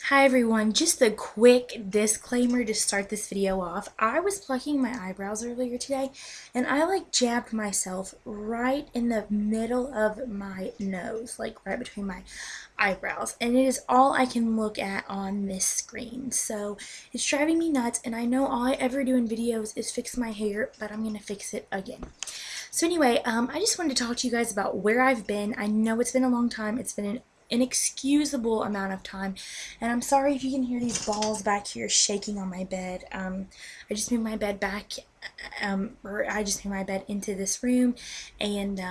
Hi everyone, just a quick disclaimer to start this video off. I was plucking my eyebrows earlier today and I jabbed myself right in the middle of my nose, like right between my eyebrows, and it is all I can look at on this screen. So it's driving me nuts, and I know all I ever do in videos is fix my hair, but I'm gonna fix it again. So anyway, I just wanted to talk to you guys about where I've been. I know it's been a long time. It's been an inexcusable amount of time, and I'm sorry if you can hear these balls back here shaking on my bed. I just moved my bed back, or I just moved my bed into this room, and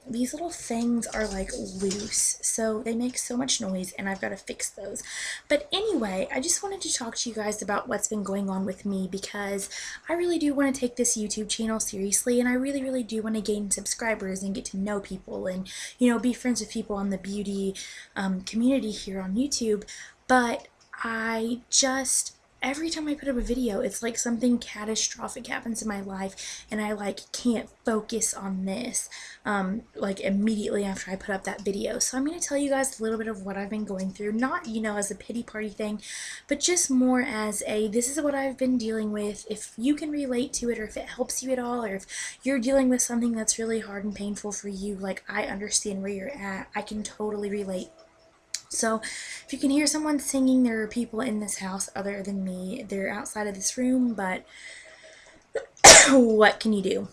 these little things are like loose, so they make so much noise, and I've got to fix those. But anyway, I just wanted to talk to you guys about what's been going on with me, because I really do want to take this YouTube channel seriously, and I really do want to gain subscribers and get to know people and, be friends with people in the beauty community here on YouTube. But I just, every time I put up a video, it's like something catastrophic happens in my life, and I can't focus on this immediately after I put up that video. So I'm going to tell you guys a little bit of what I've been going through, not as a pity party thing, but just more as a, this is what I've been dealing with. If you can relate to it, or if it helps you at all, or if you're dealing with something that's really hard and painful for you, I understand where you're at. I can totally relate. So if you can hear someone singing, there are people in this house other than me. They're outside of this room, but what can you do?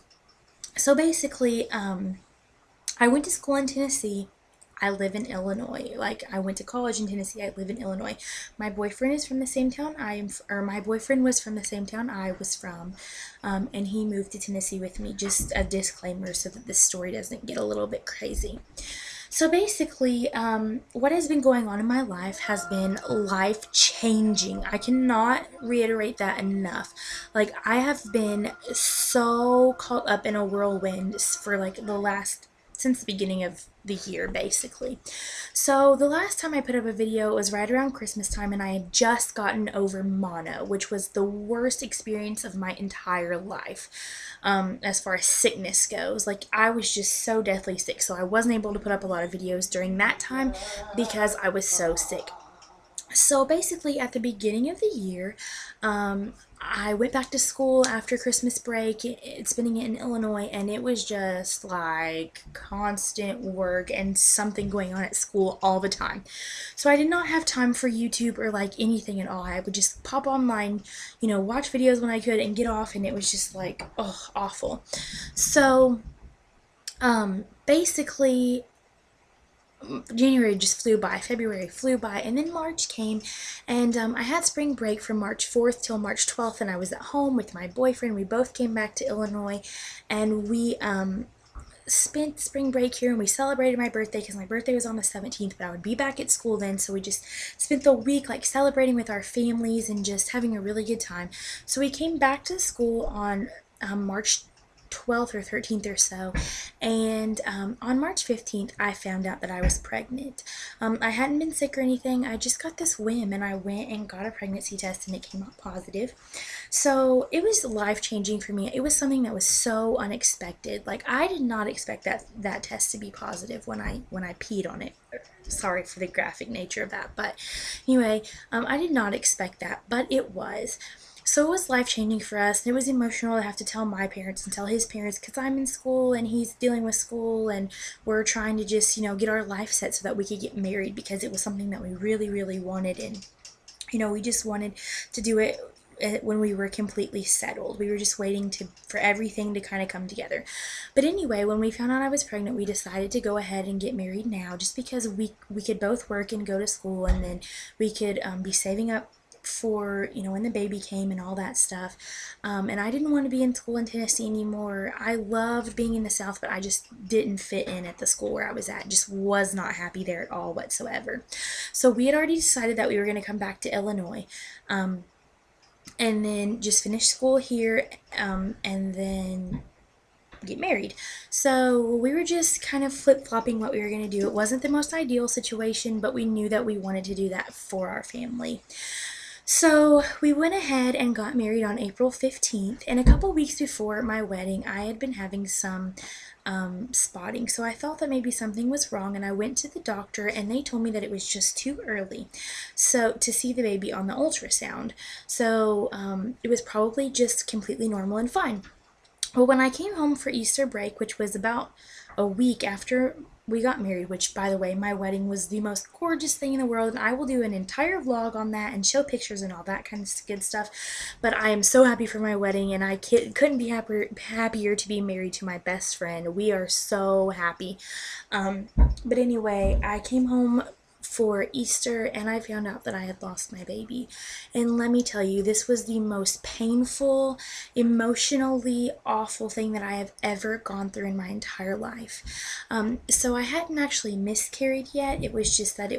So basically, I went to school in Tennessee. I live in Illinois. I went to college in Tennessee. I live in Illinois. My boyfriend is from the same town I am, or my boyfriend was from the same town I was from, and he moved to Tennessee with me. Just a disclaimer so that this story doesn't get a little bit crazy. So basically, what has been going on in my life has been life changing. I cannot reiterate that enough. I have been so caught up in a whirlwind for the last, since the beginning of the year, basically. So the last time I put up a video, it was right around Christmas time, and I had just gotten over mono, which was the worst experience of my entire life. As far as sickness goes, I was just so deathly sick, so I wasn't able to put up a lot of videos during that time because I was so sick. So basically, at the beginning of the year, I went back to school after Christmas break, spending it in Illinois, and it was just constant work and something going on at school all the time. So I did not have time for YouTube or anything at all. I would just pop online, watch videos when I could and get off, and it was just oh, awful. So basically, January just flew by, February flew by, and then March came, and I had spring break from March 4th till March 12th, and I was at home with my boyfriend. We both came back to Illinois, and we spent spring break here, and we celebrated my birthday because my birthday was on the 17th, but I would be back at school then, so we just spent the week celebrating with our families and just having a really good time. So we came back to school on March 12th or 13th or so, and on March 15th I found out that I was pregnant. I hadn't been sick or anything. I just got this whim, and I went and got a pregnancy test, and it came out positive. So it was life-changing for me. It was something that was so unexpected. I did not expect that test to be positive when I peed on it. Sorry for the graphic nature of that, but anyway, I did not expect that, but it was. So it was life-changing for us, and it was emotional to have to tell my parents and tell his parents, because I'm in school and he's dealing with school, and we're trying to just, get our life set so that we could get married, because it was something that we really wanted, and, we just wanted to do it when we were completely settled. We were just waiting for everything to kind of come together. But anyway, when we found out I was pregnant, we decided to go ahead and get married now, just because we could both work and go to school, and then we could be saving up for when the baby came and all that stuff. And I didn't want to be in school in Tennessee anymore. I loved being in the South, but I just didn't fit in at the school where I was at. Just was not happy there at all whatsoever. So we had already decided that we were going to come back to Illinois, and then just finish school here, and then get married. So we were just kind of flip-flopping what we were going to do. It wasn't the most ideal situation, but we knew that we wanted to do that for our family. So we went ahead and got married on April 15th, and a couple weeks before my wedding, I had been having some spotting. So I thought that maybe something was wrong, and I went to the doctor, and they told me that it was just too early. so to see the baby on the ultrasound. So it was probably just completely normal and fine. Well, when I came home for Easter break, which was about a week after we got married, which, by the way, my wedding was the most gorgeous thing in the world, and I will do an entire vlog on that and show pictures and all that kind of good stuff. But I am so happy for my wedding, and I couldn't be happier to be married to my best friend. We are so happy. But anyway, I came home for Easter and I found out that I had lost my baby. And let me tell you, this was the most painful, emotionally awful thing that I have ever gone through in my entire life. So I hadn't actually miscarried yet. It was just that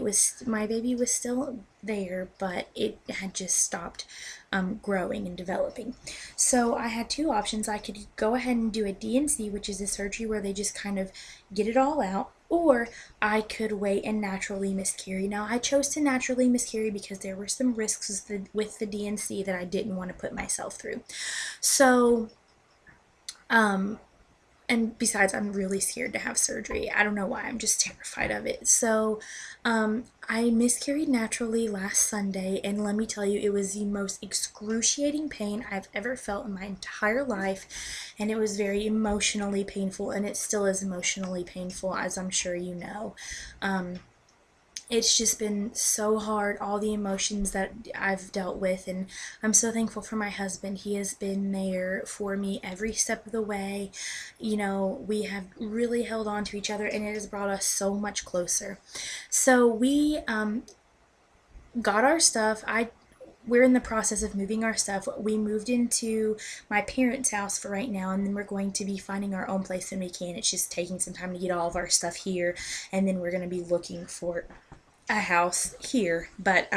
my baby was still there, but it had just stopped growing and developing. So I had two options. I could go ahead and do a D&C, which is a surgery where they just kind of get it all out, or I could wait and naturally miscarry. Now, I chose to naturally miscarry because there were some risks with the D&C that I didn't want to put myself through. So, and besides, I'm really scared to have surgery. I don't know why, I'm just terrified of it. So, I miscarried naturally last Sunday, and let me tell you, it was the most excruciating pain I've ever felt in my entire life, and it was very emotionally painful, and it still is emotionally painful, as I'm sure you know. It's just been so hard, all the emotions that I've dealt with, and I'm so thankful for my husband. He has been there for me every step of the way. You know, we have really held on to each other, and it has brought us so much closer. So we got our stuff. We're in the process of moving our stuff. We moved into my parents' house for right now, and then we're going to be finding our own place when we can. It's just taking some time to get all of our stuff here, and then we're going to be looking for a house here. But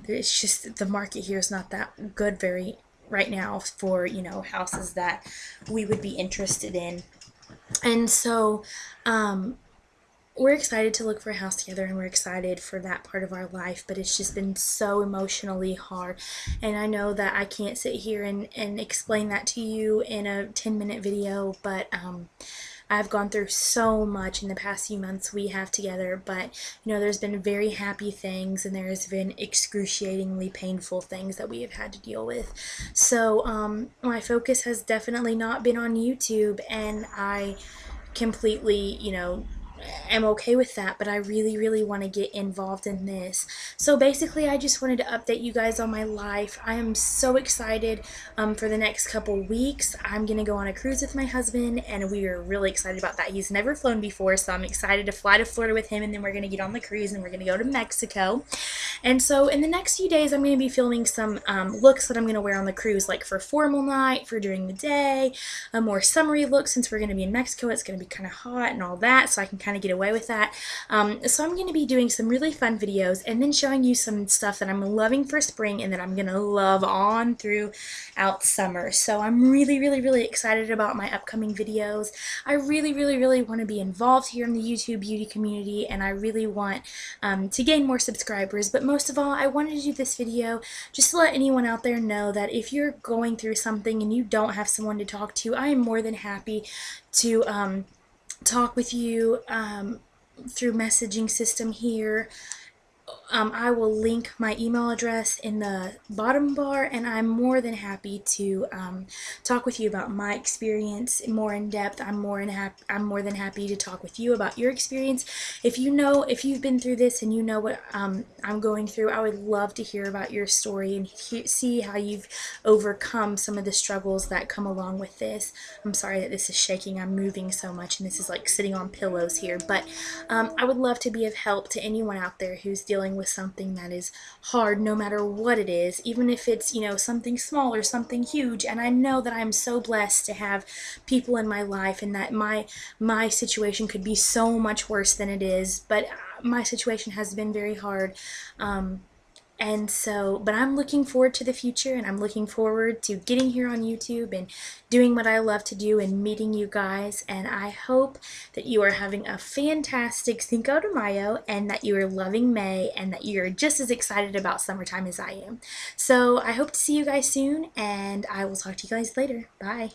it's just the market here is not that good very right now for, you know, houses that we would be interested in. And so we're excited to look for a house together, and we're excited for that part of our life, but it's just been so emotionally hard. And I know that I can't sit here and explain that to you in a 10-minute video, but I've gone through so much in the past few months we have together. But you know, there's been very happy things, and there's been excruciatingly painful things that we have had to deal with. So my focus has definitely not been on YouTube, and I completely, you know, am okay with that, but I really, really want to get involved in this. So basically, I just wanted to update you guys on my life. I am so excited for the next couple weeks. I'm going to go on a cruise with my husband, and we are really excited about that. He's never flown before, so I'm excited to fly to Florida with him, and then we're going to get on the cruise, and we're going to go to Mexico. And so in the next few days, I'm going to be filming some looks that I'm going to wear on the cruise, like for formal night, for during the day, a more summery look since we're going to be in Mexico. It's going to be kind of hot and all that, so I can kind of get away with that. So I'm going to be doing some really fun videos, and then showing you some stuff that I'm loving for spring and that I'm going to love on throughout summer. So I'm really, really, really excited about my upcoming videos. I really, really, really want to be involved here in the YouTube beauty community, and I really want to gain more subscribers. But most of all, I wanted to do this video just to let anyone out there know that if you're going through something and you don't have someone to talk to, I am more than happy to talk with you through messaging system here. I will link my email address in the bottom bar, and I'm more than happy to talk with you about my experience more in depth. I'm more than happy to talk with you about your experience. If you've been through this and you know what I'm going through, I would love to hear about your story and see how you've overcome some of the struggles that come along with this. I'm sorry that this is shaking. I'm moving so much, and this is like sitting on pillows here. But I would love to be of help to anyone out there who's dealing with something that is hard, no matter what it is, even if it's, you know, something small or something huge. And I know that I'm so blessed to have people in my life, and that my situation could be so much worse than it is, but my situation has been very hard. But I'm looking forward to the future, and I'm looking forward to getting here on YouTube and doing what I love to do and meeting you guys. And I hope that you are having a fantastic Cinco de Mayo, and that you are loving May, and that you're just as excited about summertime as I am. So I hope to see you guys soon, and I will talk to you guys later. Bye.